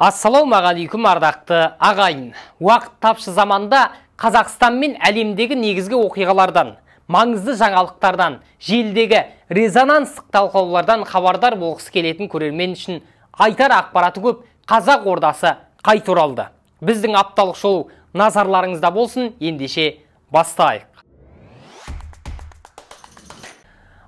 Ассалаумағалейкум ардақты ағайын. Уақыт тапшы заманда Қазақстан мен әлемдегі негізгі оқиғалардан, маңызды жаңалықтардан, желідегі резонанстық талқылаулардан хабардар болғысы келетін көрермен үшін айтар ақпараты көп Қазақ ордасы қайта оралды. Біздің апталық шоу назарларыңызда болсын, ендеше бастайық.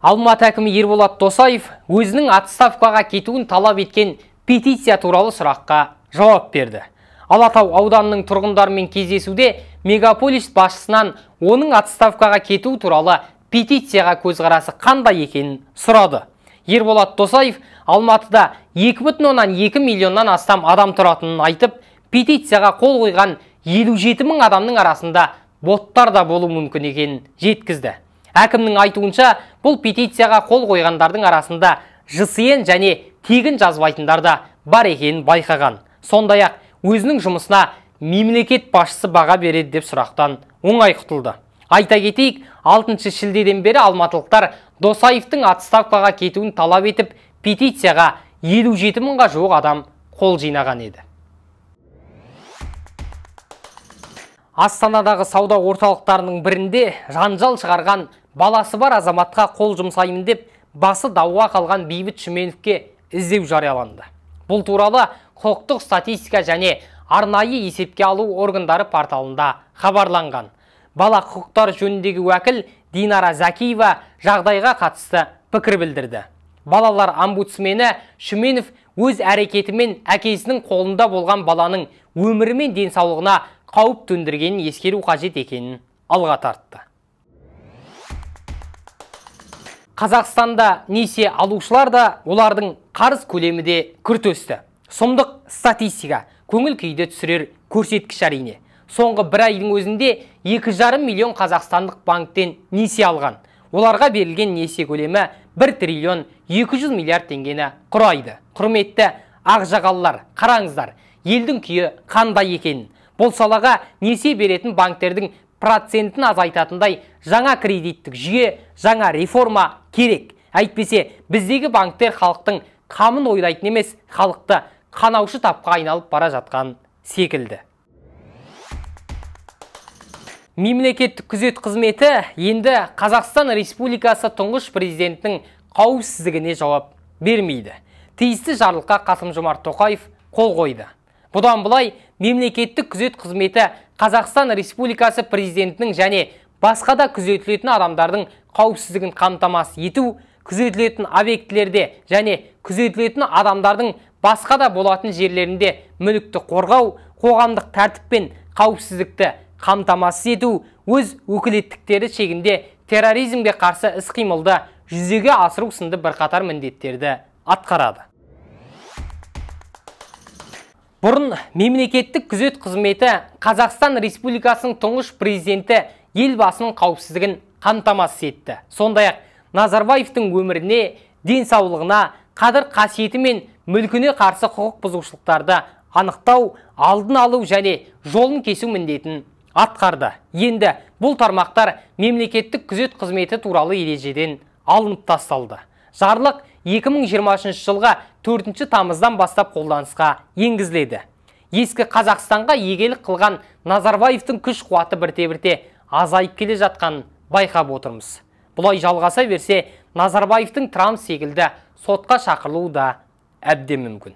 Алматы әкімі Ерболат Досаев өзінің отставкаға кетуін талап еткен петиция туралы сұраққа жауап берді. Алатау ауданының тұрғындарымен кездесуде мегаполис басшысынан оның отставкаға кету туралы петицияға көзқарасы қандай екенін сұрады. Ерболат Досаев Алматыда 2,2 миллионнан астам адам тұратынын айтып, петицияға қол қойған 57 мың адамның арасында боттар да болуы мүмкін екенін жеткізді. Әкімнің айтуынша, бұл петицияға қол қойғандардың арасында ЖСН және тегін жазбайтындар да бар екенін байқаған. Сондай-ақ өзінің жұмысына мемлекет басшысы баға береді деп сұрақтан оңай құтылды. Айта кетейік, 6 шілдеден бері алматылықтар Досаевтың отставкаға кетуін талап етіп, петицияға 57 мыңға жуық адам қол жинаған еді. Астанадағы сауда орталықтарының бірінде жанжал шығарған баласы бар азаматқа қол жұмсаймын деп басы дауға қалған Бейбіт Шүменовке іздеу жарияланды. Бұл туралы құқықтық статистика және арнайы есепке алу органдары порталында хабарланған. Бала құқықтары жөніндегі уәкіл Динара Закиева жағдайға қатысты пікір білдірді. Балалар омбудсмені Шүменов өз әрекетімен әкесінің қолында болған баланың өмірі мен денсаулығына қауіп төндіргенін ескеру қажет екенін алға тартты. Қазақстанда несие алушылар да, олардың қарыз көлемі де күрт өсті. Сұмдық статистика көңіл күйді түсірер көрсеткіш әрине. Соңғы бір айдың өзінде 2,5 миллион қазақстандық банктен несие алған. Оларға берілген несие көлемі 1 триллион 200 миллиард теңгені құрайды. Құрметті ақжағалылар, қараңыздар, елдің күйі қандай екенін. Бұл салаға несие беретін банктердің процентін азайтатындай жаңа кредиттік жүйе, жаңа реформа керек. Әйтпесе, біздегі банктер халықтың қамын ойлайтын емес, халықты қанаушы тапқа айналып бара жатқан секілді. Мемлекеттік күзет қызметі енді Қазақстан Республикасы тұңғыш президенттің қауіпсіздігіне жауап бермейді. Тиісті жарлыққа Қасым-Жомарт Тоқаев қол қойды. Бұдан бұлай, мемлекеттік күзет қызметі Қазақстан Республикасы президентінің және басқа да күзетілетін адамдардың қауіпсіздігін қамтамасыз ету, күзетілетін объектілерде және күзетілетін адамдардың басқа да болатын жерлерінде мүлікті қорғау, қоғамдық тәртіп пен қауіпсіздікті қамтамасыз ету, өз өкілеттіктері шегінде терроризмге қарсы іс-қимылды жүзеге асыру сынды бірқатар міндеттерді атқарады. Бұрын мемлекеттік күзет қызметі Қазақстан Республикасының тұңғыш президенті елбасының қауіпсіздігін қамтамасыз етті. Сондай-ақ Назарбаевтың өміріне, денсаулығына, қадір-қасиеті мен мүлкіне қарсы құқық бұзушылықтарды анықтау, алдын алу және жолын кесу міндетін атқарды. Енді бұл тармақтар мемлекеттік күзет қызметі туралы ережеден алынып тасталды. Жарлық 2023 жылға 4 тамыздан бастап қолданысқа енгізіледі. Ескі Қазақстанға егелік қылған Назарбаевтың күш қуаты бірте-бірте азайып келе жатқанын байқап отырмыз. Бұлай жалғаса берсе, Назарбаевтың Трамп секілді сотқа шақырылуы да әбден мүмкін.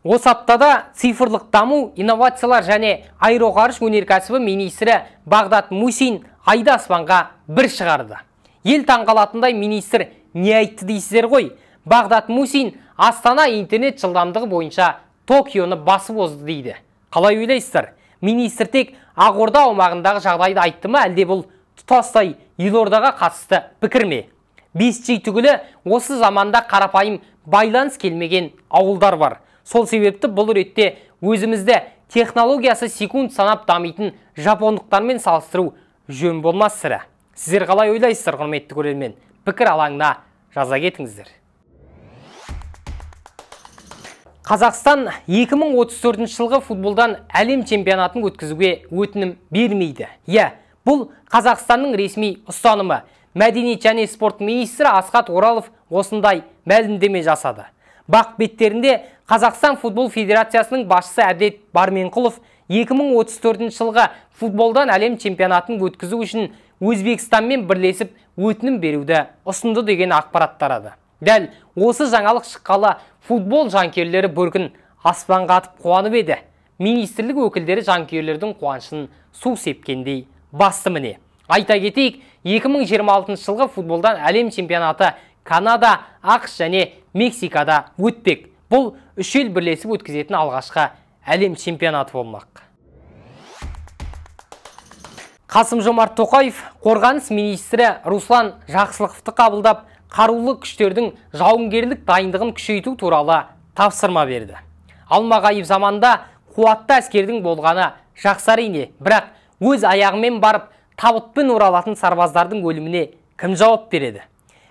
Осы аптада цифрлық даму, инновациялар және аэроғарыш өнеркәсібі министрі Бағдат Мусин айды аспанға бір шығарды. Ел таңғалатындай министр не айтты дейсіздер ғой? Бағдат Мусин Астана интернет жылдамдығы бойынша Токионы басып озды дейді. Қалай ойлайсыздар? Министр тек Ақорда аумағындағы жағдайды айтты ма, әлде бұл тұтастай елордаға қатысты пікір ме? 5G түгілі осы заманда қарапайым байланыс келмеген ауылдар бар. Сол себепті бұл ретте өзімізді технологиясы секунд санап дамитын жапондықтармен салыстыру жөн болмас сірә. Сіздер қалай ойлайсыздар, құрметті көрермен? Пікір алаңына жаза кетіңіздер. Қазақстан 2034 жылғы футболдан әлем чемпионатын өткізуге өтінім бермейді. Бұл Қазақстанның ресми ұстанымы. Мәдениет және спорт министрі Асхат Оралов осындай мәлімдеме жасады. Бақ беттерінде Қазақстан футбол федерациясының басшысы Әділет Барменқұлов 2034 жылғы футболдан әлем чемпионатын өткізу үшін Өзбекстанмен бірлесіп өтінім беруді ұсынды деген ақпарат тарады. Дәл осы жаңалық шыққалы футбол жанкүйерлері бүркін аспанға атып қуанып еді. Министрлік өкілдері жанкүйерлердің қуанышын су сепкендей басты міне. Айта кетейік, 2026 жылғы футболдан әлем чемпионаты Канада, ақш және Мексикада өтпек. Бұл үш ел бірлесіп өткізетін алғашқы әлем чемпионаты болмақ. Қасым-Жомарт Тоқаев қорғаныс министрі Руслан Жақсылықовты қабылдап, қарулы күштердің жауынгерлік дайындығын күшейту туралы тапсырма берді. Алмағайып заманда қуатты әскердің болғаны жақсы әрине, бірақ өз аяғымен барып табытпен оралатын сарбаздардың өліміне кім жауап береді?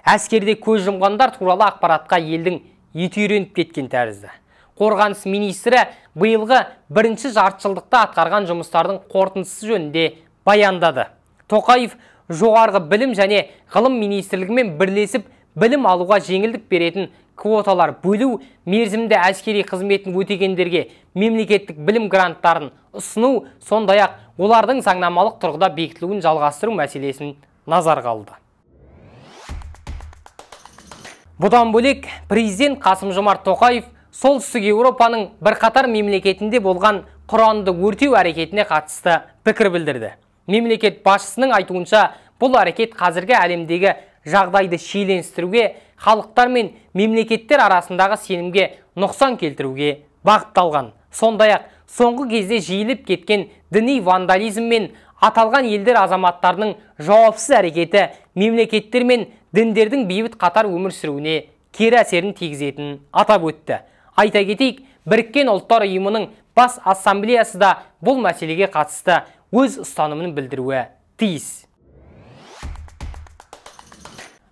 Әскерде көз жұмғандар туралы ақпаратқа елдің еті үйреніп кеткен тәрізді. Қорғаныс министрі биылғы бірінші жартыжылдықта атқарған жұмыстардың қорытындысы жөнінде баяндады. Тоқаев жоғарғы білім және ғылым министрлігімен бірлесіп білім алуға жеңілдік беретін квоталар бөлу, мерзімді әскери қызметін өтегендерге мемлекеттік білім гранттарын ұсыну, сондай-ақ олардың заңнамалық тұрғыда бекітілуін жалғастыру мәселесін назарға алды. Бұдан бөлек, президент Қасым-Жомарт Тоқаев солтүстік Еуропаның бірқатар мемлекетінде болған құранды өртеу әрекетіне қатысты пікір білдірді. Мемлекет басшысының айтуынша, бұл әрекет қазіргі әлемдегі жағдайды шиеленістіруге, халықтар мен мемлекеттер арасындағы сенімге нұқсан келтіруге бағытталған. Сондай-ақ, соңғы кезде жиіліп кеткен діни вандализм мен аталған елдер азаматтарының жауапсыз әрекеті мемлекеттер мен діндердің бейбіт қатар өмір сүруіне кері әсерін тигізетінін атап өтті. Айта кетейік, Біріккен ұлттар ұйымының бас ассамблеясы да бұл мәселеге қатысты өз ұстанымын білдіруі тиіс.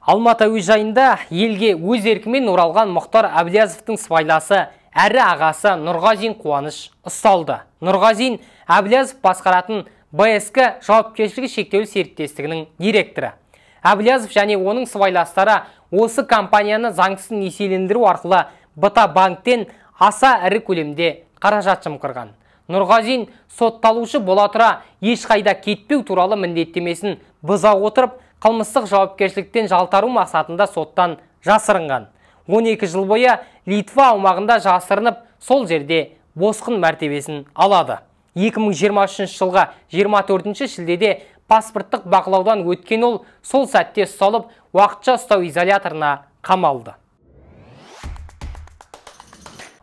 Алматы әуежайында елге өз еркімен оралған Мұхтар Әблязовтың сыбайласы әрі ағасы Нұрғазин Қуаныш ұсталды. Нұрғазин Әблязов басқаратын БСК жауапкершілігі шектеулі серіктестігінің директоры. Әблязов және оның сыбайластары осы компанияны заңсыз несиелендіру арқылы БТА банктен аса ірі көлемде қаражат жымқырған. Нұрғазин сотталушы бола тұра ешқайда кетпеу туралы міндеттемесін бұза отырып, қылмыстық жауапкершіліктен жалтару мақсатында соттан жасырынған. 12 жыл бойы Литва аумағында жасырынып, сол жерде босқын мәртебесін алады. 2023 жылғы 24 шілдеде паспорттық бақылаудан өткен ол сол сәтте ұсталып, уақытша ұстау изоляторына қамалды.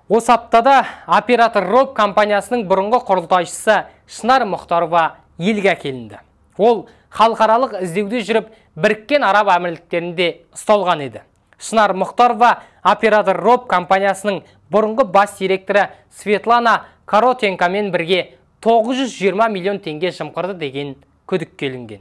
Осы аптада оператор Роб компаниясының бұрынғы құрылтайшысы Шынар Мұхтарова елге әкелінді. Ол халықаралық іздеуде жүріп, Біріккен Араб Әмірліктерінде ұсталған еді. Шынар Мұхтарова оператор Роб компаниясының бұрынғы бас директоры Светлана Коротенкомен бірге 920 миллион теңге жымқырды деген күдікке ілінген.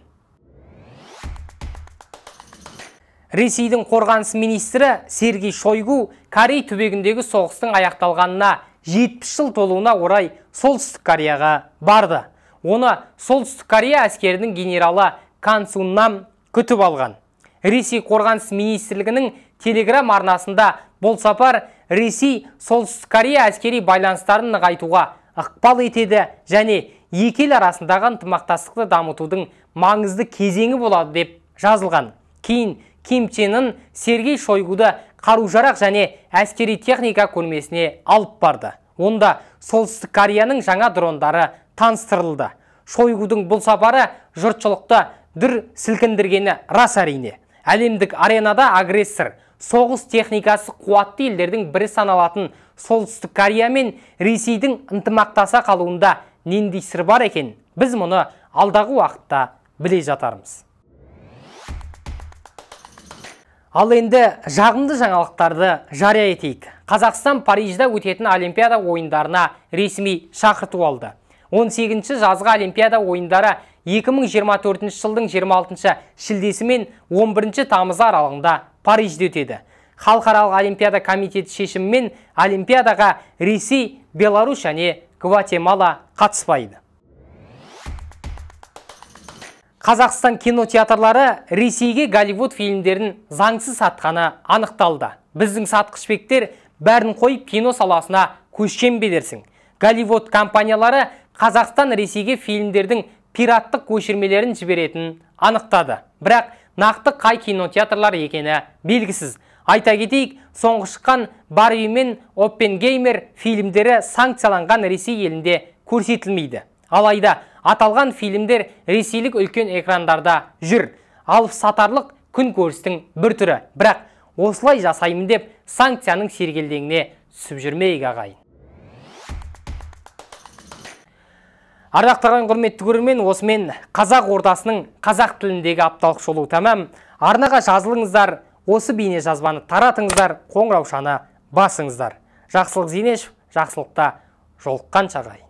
Ресейдің қорғаныс министрі Сергей Шойгу Корей түбегіндегі соғыстың аяқталғанына 70 жыл толуына орай Солтүстік Кореяға барды. Оны Солтүстік Корея әскерінің генералы Кан Сун Нам күтіп алған. Ресей қорғаныс министрлігінің телеграм арнасында бұл сапар Ресей Солтүстік Корея әскери байланыстарын нығайтуға ықпал етеді және екі ел арасындағы ынтымақтастықты дамытудың маңызды кезеңі болады деп жазылған. Кейін Ким Чен Ын Сергей Шойгуды қару-жарақ және әскери техника көрмесіне алып барды. Онда Солтүстік Кореяның жаңа дрондары таныстырылды. Шойгудың бұл сапары жұртшылықты дүр сілкіндіргені рас әрине. Әлемдік аренада агрессор, соғыс техникасы қуатты елдердің бірі саналатын Солтүстік Корея мен Ресейдің ынтымақтаса қалуында нендей сыр бар екен, біз мұны алдағы уақытта біле жатармыз. Ал енді жағымды жаңалықтарды жария етейік. Қазақстан Парижде өтетін Олимпиада ойындарына ресми шақырту алды. 18-ші жазғы Олимпиада ойындары 2024 жылдың 26 шілдесі мен 11 тамызы аралығында Парижде өтеді. Халықаралық Олимпиада комитеті шешімімен Олимпиадаға Ресей, Беларусь және Гватемала қатыспайды. Қазақстан кинотеатрлары Ресейге Голливуд фильмдерін заңсыз сатқаны анықталды. Біздің сатқышпектер бәрін қойып кино саласына көшкен бе дерсің? Голливуд компаниялары Қазақстан Ресейге фильмдердің пираттық көшірмелерін жіберетінін анықтады. Бірақ нақты қай кинотеатрлар екені белгісіз. Айта кетейік, соңғы шыққан Барби мен Оппенгеймер фильмдері санкцияланған Ресей елінде көрсетілмейді. Алайда аталған фильмдер ресейлік үлкен экрандарда жүр. Алып сатарлық күн көрістің бір түрі. Бірақ осылай жасаймын деп санкцияның сергелдеңіне түсіп жүрмейік ағайын. Ардақтаған құрметті көрермен, осымен қазақ ордасының қазақ тіліндегі апталық шолу тәмам. Арнаға жазылыңыздар, осы бейне жазбаны таратыңыздар, қоңыраушаны басыңыздар. Жақсылық Зейнешев, жақсылықта жолыққанша ағайын.